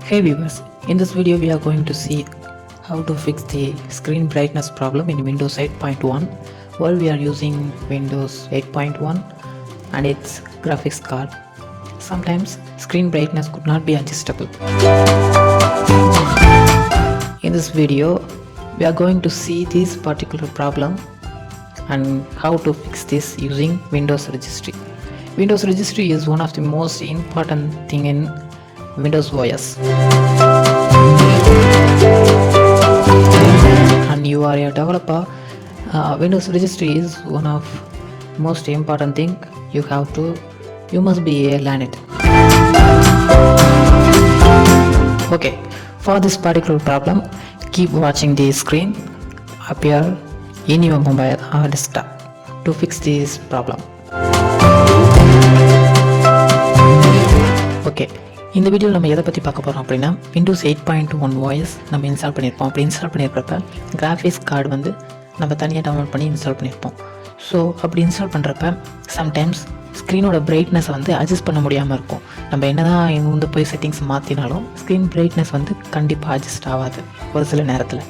Hey viewers, in this video we are going to see how to fix the screen brightness problem in Windows 8.1 while we are using Windows 8.1 and its graphics card. Sometimes screen brightness could not be adjustable. In this video we are going to see this particular problem and how to fix this using Windows Registry. Windows Registry is one of the most important thing in Windows OS. And you are a developer, Windows Registry is one of most important thing you must be learn it. Okay, for this particular problem, keep watching the screen appear in your mobile or desktop to fix this problem. Okay, இந்த வீடியோவில் நம்ம எதை பற்றி பார்க்க போகிறோம் அப்படின்னா Windows 8.1 OS நம்ம install பண்ணியிருப்போம். அப்படி இன்ஸ்டால் பண்ணியிருக்கிறப்ப கிராஃபிக்ஸ் கார்டு வந்து நம்ம தனியாக டவுன்லோட் பண்ணி இன்ஸ்டால் பண்ணியிருப்போம். ஸோ அப்படி இன்ஸ்டால் பண்ணுறப்ப சம்டைம்ஸ் ஸ்க்ரீனோட பிரைட்னஸ் வந்து அட்ஜஸ்ட் பண்ண முடியாமல் இருக்கும். நம்ம என்ன தான் இங்கே போய் செட்டிங்ஸ் மாற்றினாலும் ஸ்க்ரீன் பிரைட்னஸ் வந்து கண்டிப்பாக அட்ஜஸ்ட் ஆகாது ஒரு சில நேரத்தில்.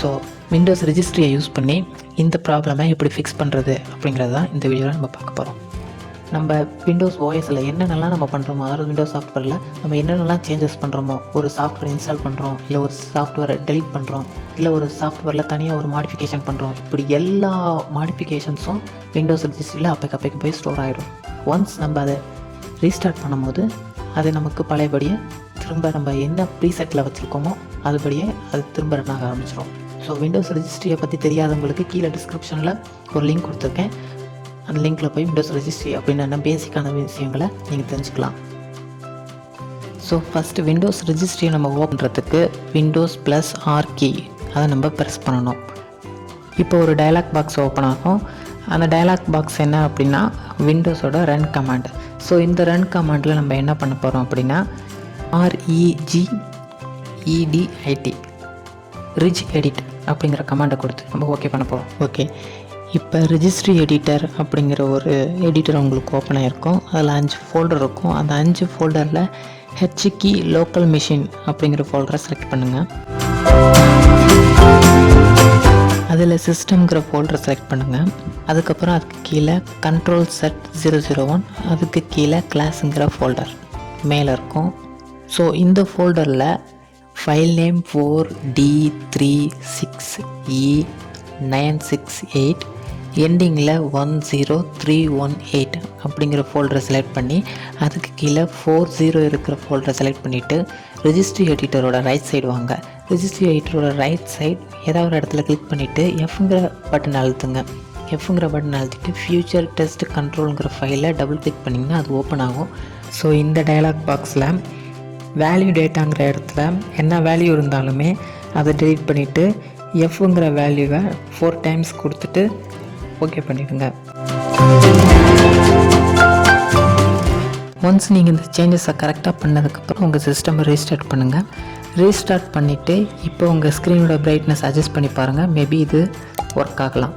ஸோ விண்டோஸ் ரெஜிஸ்ட்ரியை யூஸ் பண்ணி இந்த ப்ராப்ளமை எப்படி ஃபிக்ஸ் பண்ணுறது அப்படிங்கிறது தான் இந்த வீடியோவில் நம்ம பார்க்க போகிறோம். நம்ம விண்டோஸ் ஓஎஸில் என்னென்னலாம் நம்ம பண்ணுறோமோ, அதாவது விண்டோஸ் சாஃப்ட்வேரில் நம்ம என்னென்னலாம் சேஞ்சஸ் பண்ணுறோமோ, ஒரு சாஃப்ட்வேர் இன்ஸ்டால் பண்ணுறோம், இல்லை ஒரு சாஃப்ட்வேரை டெலீட் பண்ணுறோம், இல்லை ஒரு சாஃப்ட்வேரில் தனியாக ஒரு மாடிஃபிகேஷன் பண்ணுறோம், இப்படி எல்லா மாடிஃபிகேஷன்ஸும் விண்டோஸ் ரெஜிஸ்ட்ரியில் அப்பைக்கு போய் ஸ்டோர் ஆகிடும். ஒன்ஸ் நம்ம அதை ரீஸ்டார்ட் பண்ணும்போது அது நமக்கு பழையபடியே திரும்ப நம்ம என்ன ப்ரீசெட்டில் வச்சுருக்கோமோ அதுபடியே அது திரும்ப ரன் ஆக ஆரம்பிச்சிடும். ஸோ விண்டோஸ் ரெஜிஸ்ட்ரியை பற்றி தெரியாதவங்களுக்கு கீழே டிஸ்கிரிப்ஷனில் ஒரு லிங்க் கொடுத்துருக்கேன். அந்த லிங்க்கில் போய் விண்டோஸ் ரெஜிஸ்ட்ரி அப்படின்னா பேசிக்கான விஷயங்களை நீங்கள் தெரிஞ்சுக்கலாம். ஸோ ஃபஸ்ட்டு விண்டோஸ் ரெஜிஸ்ட்ரியை நம்ம ஓப்பன் பண்ணுறதுக்கு விண்டோஸ் ப்ளஸ் ஆர் கீ அதை நம்ம ப்ரெஸ் பண்ணணும். இப்போ ஒரு டயலாக் பாக்ஸ் ஓப்பன் ஆகும். அந்த டயலாக் பாக்ஸ் என்ன அப்படின்னா விண்டோஸோட ரன் கமாண்ட். ஸோ இந்த ரன் கமாண்டில் நம்ம என்ன பண்ண போகிறோம் அப்படின்னா REGEDIT ரிச் எடிட் அப்படிங்கிற கமாண்டை கொடுத்து நம்ம ஓகே பண்ண போகிறோம். ஓகே, இப்போ ரெஜிஸ்ட்ரி எடிட்டர் அப்படிங்கிற ஒரு எடிட்டர் உங்களுக்கு ஓப்பன் ஆகிருக்கும். அதில் 5 ஃபோல்டர் இருக்கும். அந்த 5 ஃபோல்டரில் ஹெச்கி லோக்கல் மிஷின் அப்படிங்கிற ஃபோல்டரை செலக்ட் பண்ணுங்கள். அதில் சிஸ்டம்ங்கிற ஃபோல்டரை செலக்ட் பண்ணுங்கள். அதுக்கப்புறம் அதுக்கு கீழே கண்ட்ரோல் செட் 001, அதுக்கு கீழே கிளாஸுங்கிற ஃபோல்டர் மேலே இருக்கும். ஸோ இந்த ஃபோல்டரில் ஃபைல் நேம் 4D36E968 எண்டிங்கில் 10318 அப்படிங்கிற ஃபோல்டரை செலக்ட் பண்ணி அதுக்கு கீழே 40 இருக்கிற ஃபோல்டரை செலக்ட் பண்ணிவிட்டு ரெஜிஸ்ட்ரி எடிட்டரோட ரைட் சைடு வாங்க. ரெஜிஸ்ட்ரி எடிட்டரோட ரைட் சைடு ஏதாவது ஒரு இடத்துல கிளிக் பண்ணிவிட்டு எஃப்ங்கிற பட்டன் அழுத்துங்க. எஃப்ங்கிற பட்டன் அழுத்திட்டு ஃபியூச்சர் டெஸ்ட் கண்ட்ரோலுங்கிற ஃபைலை டபுள் கிளிக் பண்ணிங்கன்னா அது ஓப்பன் ஆகும். ஸோ இந்த டயலாக் பாக்ஸில் வேல்யூ டேட்டாங்கிற இடத்துல என்ன வேல்யூ இருந்தாலுமே அதை டெலீட் பண்ணிவிட்டு எஃப்ங்கிற வேல்யூவை 4 டைம்ஸ் கொடுத்துட்டு ஓகே பண்ணிவிடுங்க. ஒன்ஸ் நீங்கள் இந்த சேஞ்சஸை கரெக்டாக பண்ணதுக்கப்புறம் உங்கள் சிஸ்டமை ரீஸ்டார்ட் பண்ணுங்கள். ரீஸ்டார்ட் பண்ணிவிட்டு இப்போ உங்கள் ஸ்க்ரீனோட பிரைட்னஸ் அட்ஜஸ்ட் பண்ணி பாருங்கள். மேபி இது ஒர்க் ஆகலாம்.